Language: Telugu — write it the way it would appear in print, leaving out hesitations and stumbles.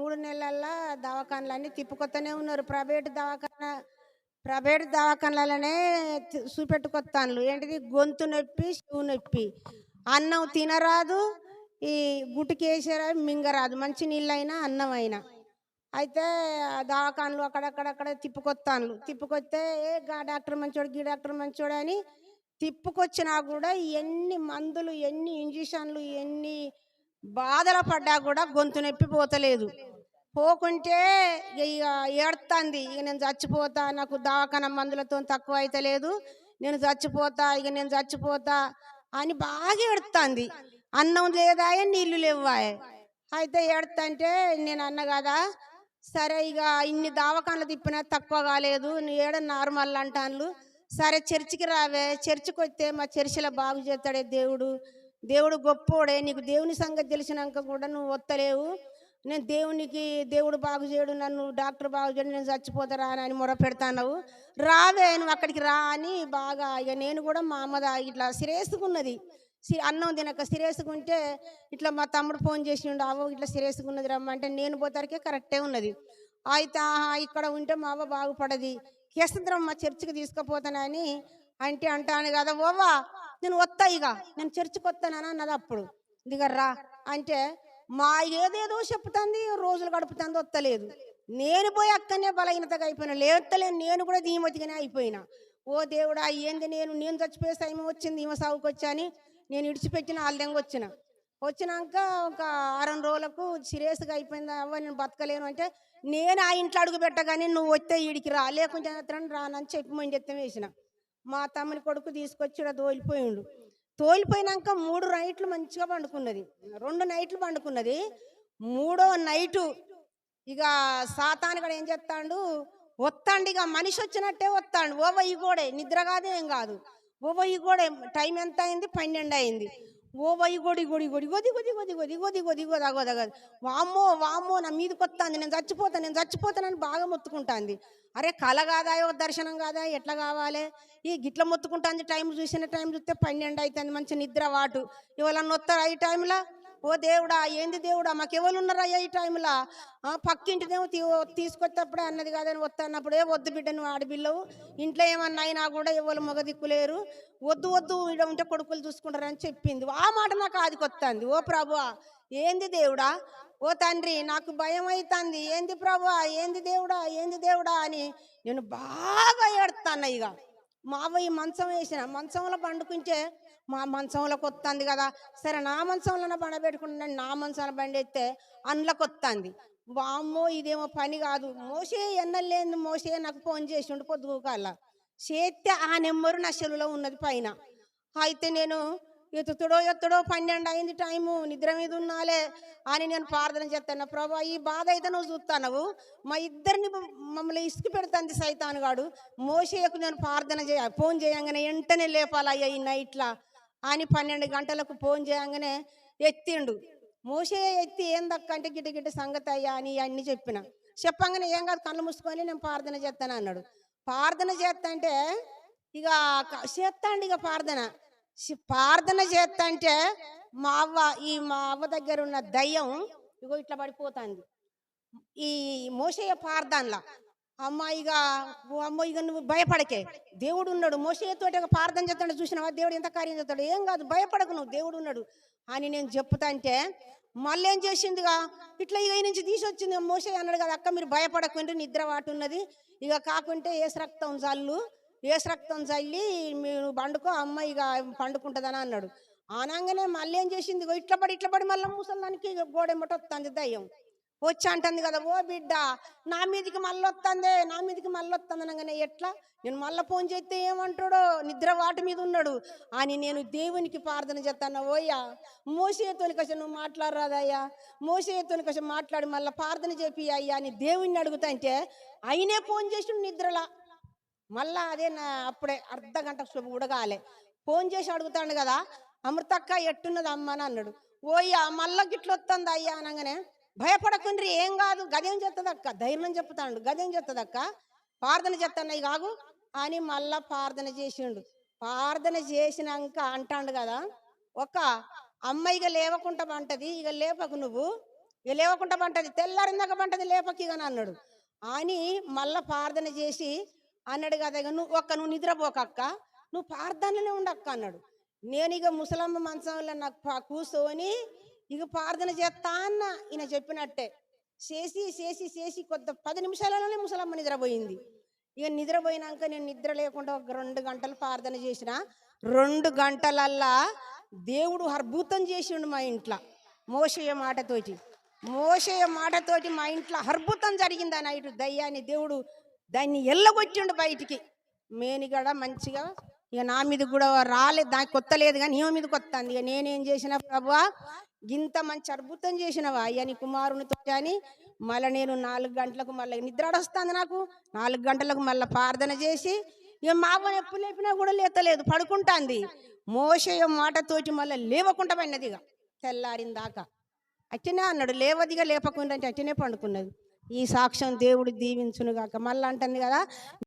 3 నెలల్లో దవాఖానలన్నీ తిప్పుకొత్తనే ఉన్నారు. ప్రైవేట్ దవాఖానలనే చూపెట్టుకొత్తాన్లు. ఏంటిది గొంతు నొప్పి, చెవు నొప్పి. అన్నం తినరాదు, ఈ గుటికేసేరా మింగరాదు. మంచి నీళ్ళైనా అన్నమైనా. అయితే దవాఖానలు అక్కడక్కడక్కడ తిప్పుకొత్తాన్లు. తిప్పుకొస్తే గా డాక్టర్ మంచోడు, గీ డాక్టర్ మంచోడు అని తిప్పుకొచ్చినా కూడా ఎన్ని మందులు, ఎన్ని ఇంజెక్షన్లు, ఎన్ని బాధలు పడ్డా కూడా గొంతు నొప్పి పోతలేదు. పోకుంటే ఇక ఏడుస్తుంది. ఇక నేను చచ్చిపోతా, నాకు దవాఖాన మందులతో తక్కువ అయితే లేదు, నేను చచ్చిపోతా, ఇక నేను చచ్చిపోతా అని బాగా ఏడుస్తుంది. అన్నం లేదాయే, నీళ్లు లేవాయే. అయితే ఏడుతుంటే నేను అన్న కదా, సరే ఇక ఇన్ని దవాఖానలు తిప్పినా తక్కువ కాలేదు, నీ ఏడ నార్మల్ అంటాను. సరే చర్చికి రావే, చర్చికి వస్తే మా చర్చిలో బాగు చేస్తాడే దేవుడు, దేవుడు గొప్పోడే, నీకు దేవుని సంగతి తెలిసినాక కూడా నువ్వు వత్తలేవు, నేను దేవుడు బాగు చేయడు, నన్ను డాక్టర్ బాగు చేయడు, నేను చచ్చిపోతారా అని మొర పెడతావు, రావే నువ్వు అక్కడికి రా అని బాగా. ఇక నేను కూడా మా అమ్మదా ఇట్లా సిరేసుకున్నది, అన్నం తినక సిరేసుకుంటే ఇట్లా మా తమ్ముడు ఫోన్ చేసిండు, అవ్వ ఇట్లా సిరేసుకున్నది రమ్మంటే నేను పోతారికే కరెక్టే ఉన్నది. అయితే ఇక్కడ ఉంటే మా అవ్వ బాగుపడది, కేసంద్రం మా చర్చికి తీసుకుపోతానని అంటే అంటాను కదా, ఓవా నేను వస్తా, ఇక నేను చర్చికి వస్తానని అన్నది. అప్పుడు దిగర్రా అంటే మా ఏదేదో చెప్తుంది, రోజులు గడుపుతుంది, వస్తలేదు. నేను పోయి అక్కడనే బలహీనతగా అయిపోయినా, లేస్తలేను, నేను కూడా ధీమతిగానే అయిపోయినా. ఓ దేవుడా ఏంది, నేను చచ్చిపోయే సమయం వచ్చింది, ఈమె సాగుకు వచ్చా అని నేను ఇడిచిపెట్టిన ఆల్దెంగా వచ్చినాక ఒక 6 రోజులకు సీరియస్గా అయిపోయింది. అవ్వ నేను బతకలేను అంటే, నేను ఆ ఇంట్లో అడుగు పెట్టగానే నువ్వు వస్తే ఈడికి రా, లేకుంటే రానని చెప్పి మండి ఎత్తం వేసిన. మా తమ్ముని కొడుకు తీసుకొచ్చి ఇక్కడ తోలిపోయినాక 3 నైట్లు మంచిగా పండుకున్నది, 2 నైట్లు పండుకున్నది. 3వ నైటు ఇక సాతాను కూడా ఏం చేస్తాడు, వస్తాండు, ఇక మనిషి వచ్చినట్టే వస్తాడు. ఓవ ఇగోడే, నిద్ర కాదు ఏం కాదు, ఓవ ఇగోడే. టైం ఎంత అయింది, 12 అయింది. ఓవ ఇగోడి గొడి గొడి గొది గొది గొది గొది గొది గొది గొది అగోదగదు. వామ్మో నా మీదకి వస్తుంది, నేను చచ్చిపోతానని బాగా మొత్తుకుంటుంది. అరే కళ కాదాయో దర్శనం కాదా, ఎట్లా కావాలి, ఈ గిట్ల మొత్తుకుంటుంది. టైం చూస్తే 12 అవుతుంది, మంచి నిద్ర వాటు. ఎవరన్నా వస్తారా ఈ టైంలో? ఓ దేవుడా ఏంది దేవుడా, మాకు ఎవరు ఉన్నారయ్యా ఈ టైంలో? పక్కింటిదేమో తీసుకొచ్చేటప్పుడే అన్నది కాదని వస్తున్నప్పుడే, వద్దు బిడ్డ నువ్వు ఆడపిల్లవు, ఇంట్లో ఏమన్నా అయినా కూడా ఎవరు మగ దిక్కులేరు, వద్దు ఇక్కడ ఉంటే కొడుకులు చూసుకుంటారని చెప్పింది. ఆ మాట నాకు ఆదికొస్తుంది. ఓ ప్రభువా ఏంది దేవుడా, ఓ తండ్రి నాకు భయం అవుతుంది, ఏంది ప్రభువా, ఏంది దేవుడా అని నేను బాగా ఏడుతాను. ఇక మా అవ్వ మంచం వేసిన, మంచంలో పండుకుంటే మా మంచంలోకి వస్తుంది కదా, సరే నా మంచంలో బండ పెట్టుకుంటున్నాను, నా మంచంలో బండి ఎత్తే అందులోకి వస్తుంది. వామ్మో ఇదేమో పని కాదు. మోసే ఎన్నలేంది, మోసే నాకు ఫోన్ చేసిండు పొద్దుగాల, చేస్తే ఆ నెంబరు నా సెల్లులో ఉన్నది పైన. అయితే నేను ఎత్తుడో 12 అయింది టైము, నిద్ర మీద ఉన్నాలే అని నేను ప్రార్థన చేస్తాను. ప్రభా ఈ బాధ అయితే నువ్వు చూస్తావు, మా ఇద్దరిని మమ్మల్ని ఇసుకు పెడుతుంది సైతానుగాడు, మోసేకు నేను ప్రార్థన ఫోన్ చేయంగానే వెంటనే లేపాలయ్యా ఈ నైట్లా అని 12 గంటలకు ఫోన్ చేయంగానే ఎత్తిండు. మోసే ఎత్తి ఏం దక్క అంటే గిట్ట సంగతి అయ్యా అని అన్ని చెప్పంగానే ఏం కాదు కళ్ళు మూసుకొని నేను ప్రార్థన చేస్తాను అన్నాడు. ప్రార్థన చేస్తంటే ఇక చేస్తాండి, ఇక ప్రార్థన చేస్తంటే మా అవ్వ దగ్గర ఉన్న దయ్యం ఇగో ఇట్లా పడిపోతుంది ఈ మోషేయ ప్రార్థనలా. అమ్మాయిగా ఇక నువ్వు భయపడకే, దేవుడు ఉన్నాడు, మోషేతోటి ప్రార్థన చేస్తాడు, చూసినావా దేవుడు ఎంత కార్యం చేస్తాడు, ఏం కాదు భయపడకు నువ్వు, దేవుడు ఉన్నాడు అని నేను చెప్తాంటే మళ్ళీ ఏం చేసిందిగా ఇట్లా ఇక నుంచి తీసుకొచ్చింది. మోషే అన్నాడు కదా, అక్క మీరు భయపడకుంటే నిద్ర వాటున్నది, ఇక కాకుంటే ఏసు రక్తం చల్లి మీరు పండుకో, అమ్మ ఇక పండుకుంటుందని అన్నాడు. అనగానే మళ్ళీ ఏం చేసింది, ఇట్లా పడి మళ్ళీ ముసలానికి గోడెమ్మట వస్తుంది దయ్యం. వచ్చి అంటుంది కదా, ఓ బిడ్డ నా మీదికి మళ్ళీ వస్తుంది అనగానే ఎట్లా, నేను మళ్ళీ ఫోన్ చేస్తే ఏమంటాడో, నిద్ర వాటి మీద ఉన్నాడు అని నేను దేవునికి ప్రార్థన చేస్తాను. ఓయ్యా మోసేతోని కస నువ్వు మాట్లాడరాదయ్యా, మోసేతోని కస మాట్లాడి మళ్ళీ ప్రార్థన చేపి అయ్యా అని దేవుణ్ణి అడుగుతాంటే అయినే ఫోన్ చేసి నిద్రలా మళ్ళా అదే అప్పుడే అర్ధగంట ఉడగాలే ఫోన్ చేసి అడుగుతాడు కదా, అమృతక్క ఎట్టున్నది అమ్మ అని అన్నాడు. ఓయ్యా మళ్ళా గిట్ల వస్తుంది అయ్యా అనగానే భయపడకుండ్రి ఏం కాదు, గదేం చెప్తుందక్క, ధైర్యం చెప్తాడు, గదేం చెప్తుందక్క, ప్రార్థన చెప్తాను కాగు అని మళ్ళా ప్రార్థన చేసిండు. ప్రార్థన చేసినాక అంటాడు కదా, ఒక అమ్మాయిగా లేవకుండా అంటది, ఇక లేపకు నువ్వు, ఇక లేవకుండా పంటది, తెల్లారిందాక పంటది, లేపకిగాని అన్నాడు. అని మళ్ళా ప్రార్థన చేసి అన్నాడు కదా, ఇక నువ్వు నిద్రపోకక్క, నువ్వు ప్రార్థనలోనే ఉండక్క అన్నాడు. నేను ఇక ముసలమ్మ మంచంలో నాకు కూర్చొని ఇక ప్రార్థన చేస్తా అన్న ఈయన చెప్పినట్టే చేసి చేసి చేసి 10 నిమిషాలలోనే ముసలమ్మ నిద్రపోయింది. ఇక నిద్రపోయినాక నేను నిద్ర లేకుండా ఒక 2 గంటలు ప్రార్థన చేసిన. 2 గంటలల్లా దేవుడు అద్భుతం చేసిండు మా ఇంట్లో. మోషేయ మాటతోటి మా ఇంట్లో అద్భుతం జరిగింది. ఆ నైటు దయ్యాన్ని దేవుడు దాన్ని ఎల్లగొచ్చిండు బయటికి. మేనిగడ మంచిగా ఇక నా మీద కూడా రాలేదు, దానికి కొత్తలేదు కానీ ఈమె మీద కొత్తంది. ఇక నేనేం చేసిన, ప్రభువా ఇంత మంచి అద్భుతం చేసినవా అయ్యా నీ కుమారునితో అని మళ్ళీ నేను 4 గంటలకు మళ్ళీ నిద్రడొస్తుంది నాకు. 4 గంటలకు మళ్ళీ ప్రార్థన చేసి ఇక మా అవ్వని ఎప్పుడు లేపినా కూడా లేతలేదు, పడుకుంటాంది. మోషేయ మాటతోటి మళ్ళీ లేవకుండా పడినది. ఇక తెల్లారిందాకా అట్టినే అన్నాడు, లేవదిగా లేపకుండా అంటే అట్టినే పండుకున్నది. ఈ సాక్ష్యం దేవుడు దీవించునుగాక. మళ్ళీ అంటుంది కదా,